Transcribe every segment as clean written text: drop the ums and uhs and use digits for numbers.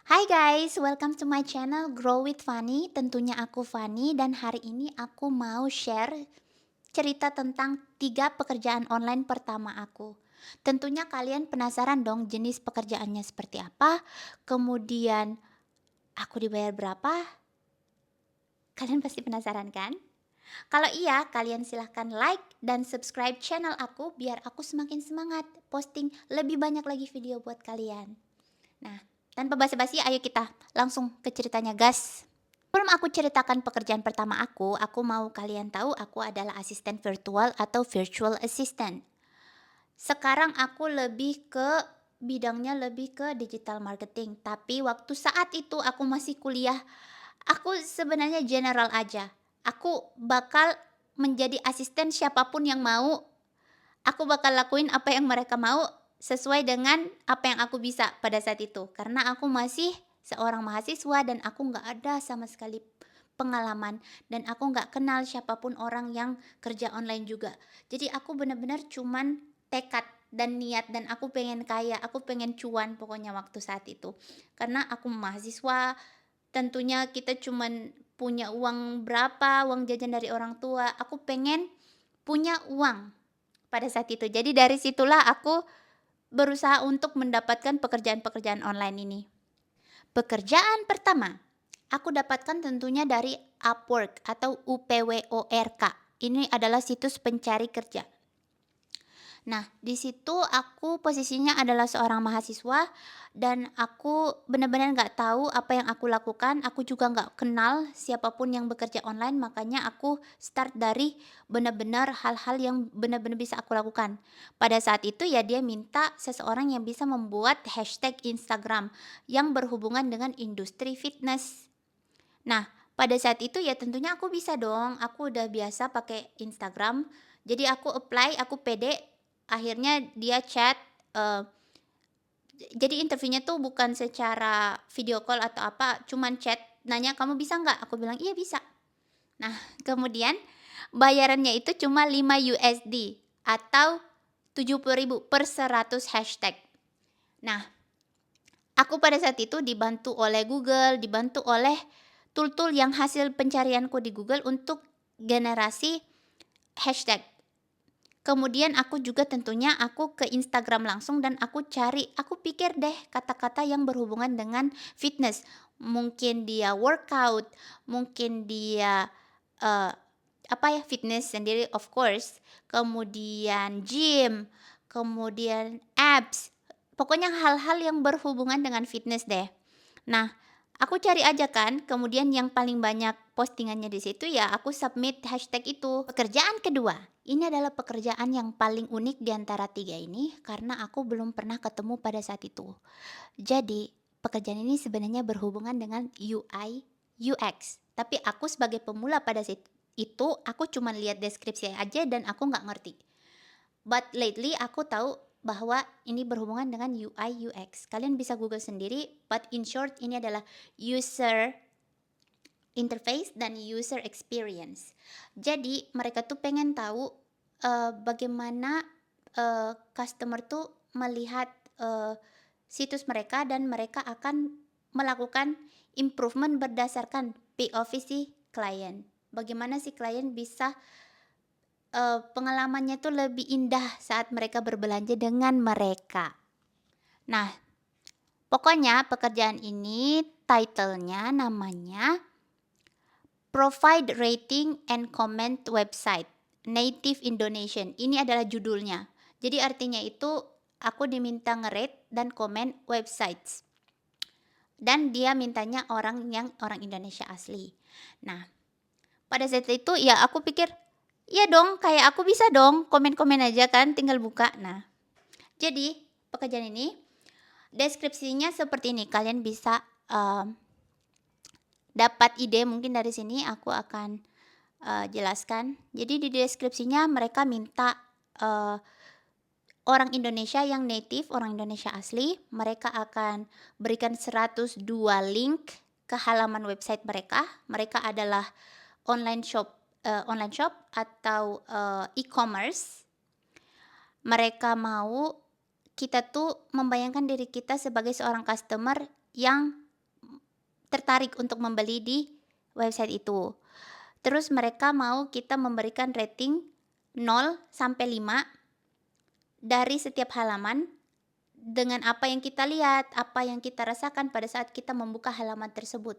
Hai guys, welcome to my channel Grow with Fanny. Tentunya aku Fanny dan hari ini aku mau share cerita tentang 3 pekerjaan online pertama aku. Tentunya kalian penasaran dong jenis pekerjaannya seperti apa, kemudian aku dibayar berapa? Kalian pasti penasaran kan? Kalau iya, kalian silahkan like dan subscribe channel aku biar aku semakin semangat posting lebih banyak lagi video buat kalian. Nah, tanpa basa-basi ayo kita langsung ke ceritanya gas. Sebelum aku ceritakan pekerjaan pertama aku mau kalian tahu aku adalah asisten virtual atau virtual assistant. Sekarang aku lebih ke bidangnya lebih ke digital marketing, tapi waktu saat itu aku masih kuliah, aku sebenarnya general aja. Aku bakal menjadi asisten siapapun yang mau. Aku bakal lakuin apa yang mereka mau, sesuai dengan apa yang aku bisa pada saat itu. Karena aku masih seorang mahasiswa dan aku nggak ada sama sekali pengalaman dan aku nggak kenal siapapun orang yang kerja online juga. Jadi aku benar-benar cuman tekad dan niat dan aku pengen kaya, aku pengen cuan pokoknya waktu saat itu. Karena aku mahasiswa, tentunya kita cuman punya uang berapa, uang jajan dari orang tua, aku pengen punya uang pada saat itu. Jadi dari situlah aku berusaha untuk mendapatkan pekerjaan-pekerjaan online ini. Pekerjaan pertama, aku dapatkan tentunya dari Upwork atau UPWORK. Ini adalah situs pencari kerja. Nah, di situ aku posisinya adalah seorang mahasiswa dan aku benar-benar nggak tahu apa yang aku lakukan. Aku juga nggak kenal siapapun yang bekerja online, makanya aku start dari benar-benar hal-hal yang benar-benar bisa aku lakukan. Pada saat itu ya dia minta seseorang yang bisa membuat hashtag Instagram yang berhubungan dengan industri fitness. Nah, pada saat itu ya tentunya aku bisa dong, aku udah biasa pakai Instagram. Jadi aku apply, aku pede, akhirnya dia chat, eee, jadi interviewnya tuh bukan secara video call atau apa, cuman chat, nanya, "Kamu bisa nggak?" Aku bilang, "Iya bisa." Nah, kemudian bayarannya itu cuma 5 USD atau 70.000 per 100 hashtag. Nah, aku pada saat itu dibantu oleh Google, dibantu oleh tool-tool yang hasil pencarianku di Google untuk generasi hashtag. Kemudian aku juga tentunya aku ke Instagram langsung dan aku cari, aku pikir deh kata-kata yang berhubungan dengan fitness. Mungkin dia workout, mungkin dia eh, apa ya, fitness sendiri of course, kemudian gym, kemudian abs. Pokoknya hal-hal yang berhubungan dengan fitness deh. Nah, aku cari aja kan, kemudian yang paling banyak postingannya di situ ya aku submit hashtag itu. Pekerjaan kedua, ini adalah pekerjaan yang paling unik di antara 3 ini karena aku belum pernah ketemu pada saat itu. Jadi, pekerjaan ini sebenarnya berhubungan dengan UI UX. Tapi aku sebagai pemula pada saat itu, aku cuma lihat deskripsi aja dan aku nggak ngerti. But lately aku tahu bahwa ini berhubungan dengan UI UX. Kalian bisa Google sendiri, but in short ini adalah user interface dan user experience. Jadi mereka tuh pengen tahu bagaimana customer tuh melihat situs mereka dan mereka akan melakukan improvement berdasarkan POV si klien. Bagaimana si klien bisa pengalamannya tuh lebih indah saat mereka berbelanja dengan mereka. Nah, pokoknya pekerjaan ini title-nya namanya Provide Rating and Comment Website Native Indonesian. Ini adalah judulnya. Jadi artinya itu aku diminta nge-rate dan komen websites. Dan dia mintanya orang Indonesia asli. Nah, pada saat itu ya aku pikir, iya dong, kayak aku bisa dong, komen-komen aja kan, tinggal buka. Nah, jadi pekerjaan ini deskripsinya seperti ini. Kalian bisa dapat ide mungkin dari sini aku akan jelaskan. Jadi di deskripsinya mereka minta orang Indonesia yang native, orang Indonesia asli, mereka akan berikan 102 link ke halaman website mereka. Mereka adalah online shop atau e-commerce. Mereka mau kita tuh membayangkan diri kita sebagai seorang customer yang tertarik untuk membeli di website itu. Terus mereka mau kita memberikan rating 0 sampai 5 dari setiap halaman dengan apa yang kita lihat, apa yang kita rasakan pada saat kita membuka halaman tersebut.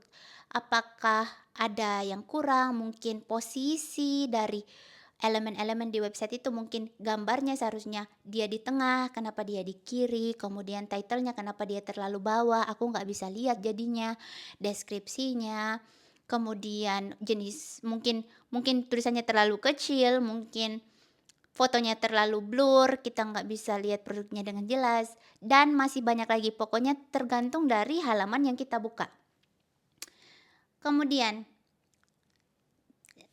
Apakah ada yang kurang, mungkin posisi dari elemen-elemen di website itu, mungkin gambarnya seharusnya dia di tengah, kenapa dia di kiri, kemudian title-nya kenapa dia terlalu bawah, aku nggak bisa lihat jadinya, deskripsinya, kemudian jenis mungkin mungkin tulisannya terlalu kecil, mungkin fotonya terlalu blur, kita nggak bisa lihat produknya dengan jelas, dan masih banyak lagi. Pokoknya tergantung dari halaman yang kita buka. Kemudian,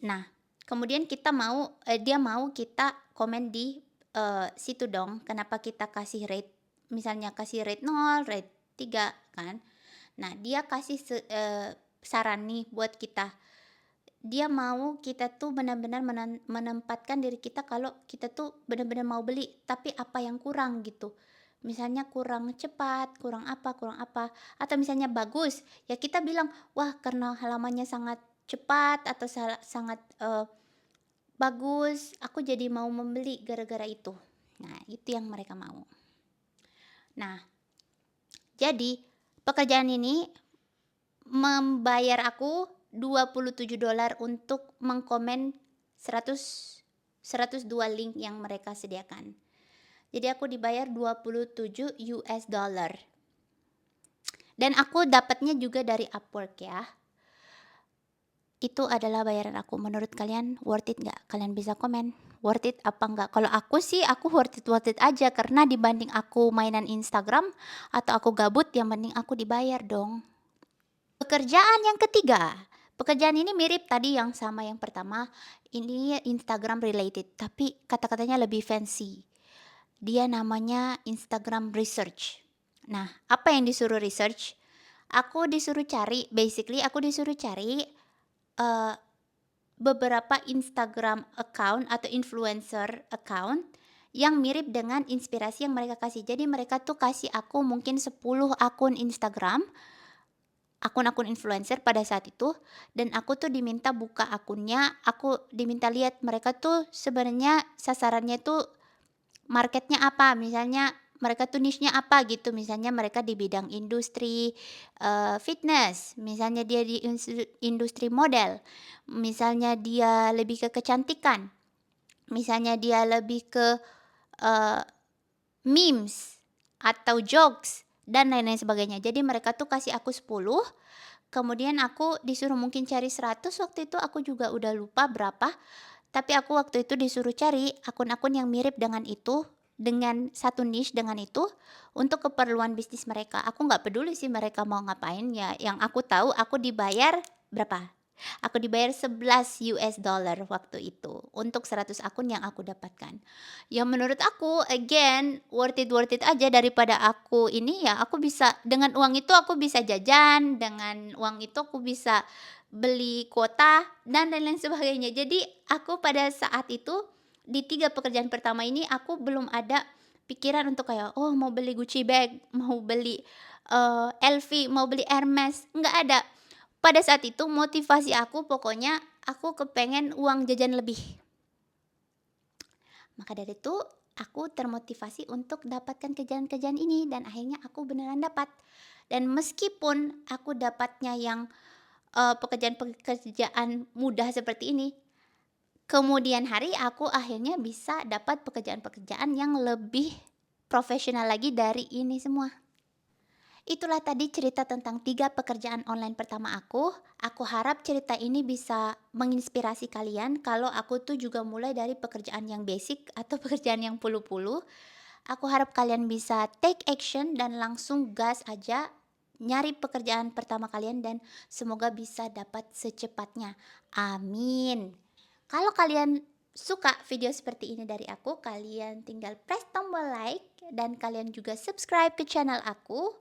nah, kemudian dia mau kita komen di situ dong. Kenapa kita kasih rate, misalnya kasih rate 0, rate 3 kan. Nah, dia kasih saran nih buat kita. Dia mau kita tuh benar-benar menempatkan diri kita kalau kita tuh benar-benar mau beli, tapi apa yang kurang gitu. Misalnya kurang cepat, kurang apa, atau misalnya bagus, ya kita bilang, "Wah, karena halamannya sangat cepat atau sangat bagus, aku jadi mau membeli gara-gara itu." Nah, itu yang mereka mau. Nah, jadi pekerjaan ini membayar aku $27 untuk mengkomen 102 link yang mereka sediakan. Jadi aku dibayar $27. Dan aku dapatnya juga dari Upwork ya. Itu adalah bayaran aku. Menurut kalian worth it nggak? Kalian bisa komen worth it apa nggak? Kalau aku sih aku worth it aja, karena dibanding aku mainan Instagram atau aku gabut, yang penting aku dibayar dong. Pekerjaan yang ketiga. Pekerjaan ini mirip tadi yang sama yang pertama. Ini Instagram related, tapi kata-katanya lebih fancy. Dia namanya Instagram research. Nah, apa yang disuruh research? Basically aku disuruh cari beberapa Instagram account atau influencer account yang mirip dengan inspirasi yang mereka kasih. Jadi mereka tuh kasih aku mungkin 10 akun Instagram, akun-akun influencer pada saat itu, dan aku tuh diminta buka akunnya, aku diminta lihat mereka tuh sebenarnya sasarannya tuh marketnya apa, misalnya mereka tuh niche-nya apa gitu, misalnya mereka di bidang industri fitness, misalnya dia di industri model, misalnya dia lebih ke kecantikan, misalnya dia lebih ke memes atau jokes dan lain-lain sebagainya. Jadi mereka tuh kasih aku 10, kemudian aku disuruh mungkin cari 100, waktu itu aku juga udah lupa berapa, tapi aku waktu itu disuruh cari akun-akun yang mirip dengan itu, dengan satu niche dengan itu, untuk keperluan bisnis mereka. Aku nggak peduli sih mereka mau ngapain ya, yang aku tahu aku dibayar berapa? Aku dibayar $11 waktu itu, untuk 100 akun yang aku dapatkan. Ya menurut aku again worth it aja, daripada aku ini ya aku bisa dengan uang itu aku bisa jajan, dengan uang itu aku bisa beli kuota dan lain-lain sebagainya. Jadi aku pada saat itu di 3 pekerjaan pertama ini aku belum ada pikiran untuk kayak, "Oh mau beli Gucci bag, mau beli, LV, mau beli Hermes," nggak ada. Pada saat itu motivasi aku pokoknya aku kepengen uang jajan lebih. Maka dari itu aku termotivasi untuk dapatkan kerjaan-kerjaan ini dan akhirnya aku beneran dapat. Dan meskipun aku dapatnya yang pekerjaan-pekerjaan mudah seperti ini, kemudian hari aku akhirnya bisa dapat pekerjaan-pekerjaan yang lebih profesional lagi dari ini semua. Itulah tadi cerita tentang 3 pekerjaan online pertama aku. Aku harap cerita ini bisa menginspirasi kalian kalau aku tuh juga mulai dari pekerjaan yang basic atau pekerjaan yang puluh-puluh. Aku harap kalian bisa take action dan langsung gas aja nyari pekerjaan pertama kalian dan semoga bisa dapat secepatnya. Amin. Kalau kalian suka video seperti ini dari aku, kalian tinggal press tombol like dan kalian juga subscribe ke channel aku.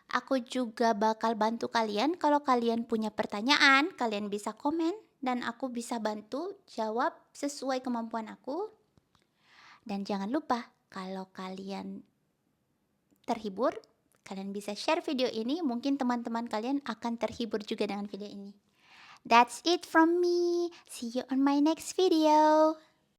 Aku juga bakal bantu kalian kalau kalian punya pertanyaan, kalian bisa komen dan aku bisa bantu jawab sesuai kemampuan aku. Dan jangan lupa kalau kalian terhibur, Kalian bisa share video ini, mungkin teman-teman kalian akan terhibur juga dengan video ini. That's it from me. See you on my next video.